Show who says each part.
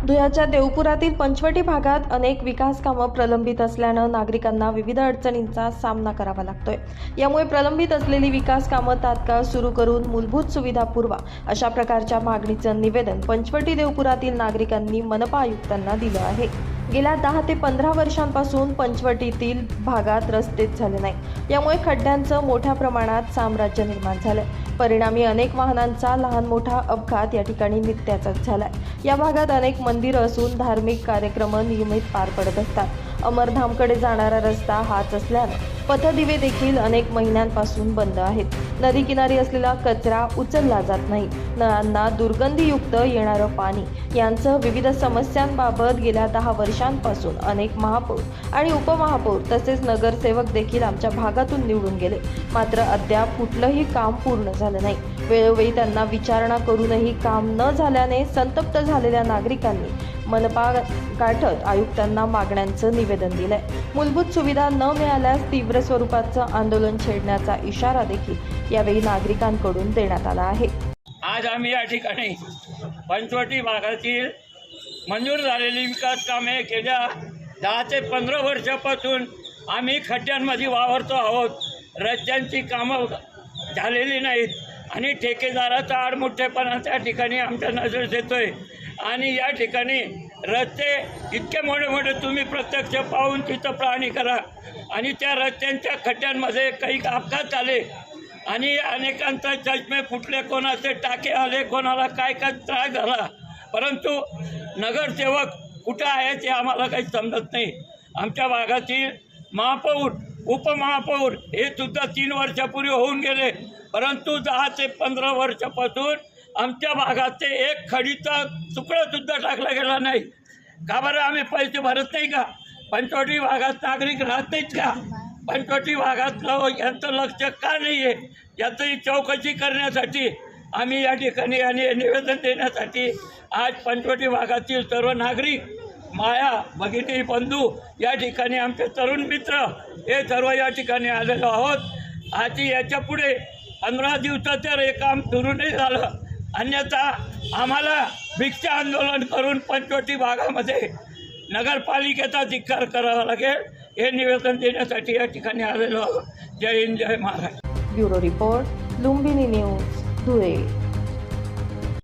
Speaker 1: धुळ्याच्या देवपुरातील पंचवटी भागात अनेक विकास कामं प्रलंबित असल्यानं नागरिकांना विविध अडचणींचा सामना करावा लागतोय। यामुळे प्रलंबित असलेली विकास कामं तात्काळ सुरू करून मूलभूत सुविधा पुरवा अशा प्रकारच्या मागणीचं निवेदन पंचवटी देवपुरातील नागरिकांनी मनपा आयुक्तांना दिलं आहे। गेल्या 10 ते 15 वर्षांपासून पंचवटीतील भागात रस्तेच झाले नाही। यामुळे खड्ड्यांचं मोठ्या प्रमाणात साम्राज्य निर्माण झालंय। परिणामी अनेक वाहनांचा लहान मोठा अपघात या ठिकाणी नित्याचाच झालाय। या भागात अनेक मंदिरं असून धार्मिक कार्यक्रम नियमित पार पडत असतात। अमरधामकडे जाणारा रस्ता हाच असल्यानं पथदिवे देखील अनेक महिन्यांपासून बंद आहेत। नदी किनारी असलेला कचरा उचलला जात नाही। नळांना दुर्गंधीयुक्त येणारं पाणी यांसह विविध समस्यांबाबत गेल्या 10 वर्षांपासून अनेक महापौर आणि उपमहापौर तसेच नगरसेवक देखील आमच्या भागातून निवडून गेले, मात्र अद्याप कुठलंही काम पूर्ण झालं नाही। वेळोवेळी त्यांना विचारणा करूनही काम न झाल्याने संतप्त झालेल्या नागरिकांनी मनपा गाठत आयुक्तांना मागण्यांचं निवेदन दिलंय। मूलभूत सुविधा न मिळाल्यास तीव्र स्वरूपाचं आंदोलन छेडण्याचा इशारा देखील यावेळी नागरिकांकडून देण्यात आला आहे।
Speaker 2: आज आम्ही या ठिकाणी पंचवटी भागातील मंजूर झालेली विकास कामे गेल्या 10 ते 15 वर्षापासून आम्ही खड्ड्यांमध्ये वावरतो आहोत। रस्त्यांची कामं झालेली नाहीत आणि ठेकेदाराचा आडमुठ्ठेपणा त्या ठिकाणी आमच्या नजरेत येतोय। आणि या ठिकाणी रस्ते इतके मोठे तुम्ही प्रत्यक्ष पाहून तिथं पाहणी करा आणि त्या रस्त्यांच्या खड्ड्यांमध्ये काही अपघात झाले आणि अनेकांचे चष्मे फुटले, कोणाचे टाके आले, कोणाला काय त्रास झाला, परंतु नगरसेवक कुठं आहे ते आम्हाला काही समजत नाही। आमच्या भागातील महापौर उपमहापौर हे सुद्धा 3 वर्षापूर्वी होऊन गेले, परंतु 10 ते 15 वर्षापासून आमच्या भागात ते एक खडीचा तुकडा सुद्धा टाकला गेला नाही। का बरं आम्ही पैसे भरत नाही का? पंचवटी भागात नागरिक राहत नाहीत का? पंचवटी भागातलं यांचं लक्ष का नाही आहे याची चौकशी करण्यासाठी आम्ही या ठिकाणी आणि निवेदन देण्यासाठी आज पंचवटी भागातील सर्व नागरिक, माया भगिनी बंधू, या ठिकाणी आमचे तरुण मित्र हे सर्व या ठिकाणी आलेलो आहोत। आज याच्या पुढे 15 दिवसाचं हे काम सुरू नाही झालं, अन्यथा आम्हाला भिक्षा आंदोलन करून पंचवटी भागामध्ये नगरपालिकेचा धिक्कार करावा लागेल, हे निवेदन देण्यासाठी या ठिकाणी आलेलो आहोत। जय हिंद, जय Maharashtra.
Speaker 1: Bureau report, Lumbini news, Dhule.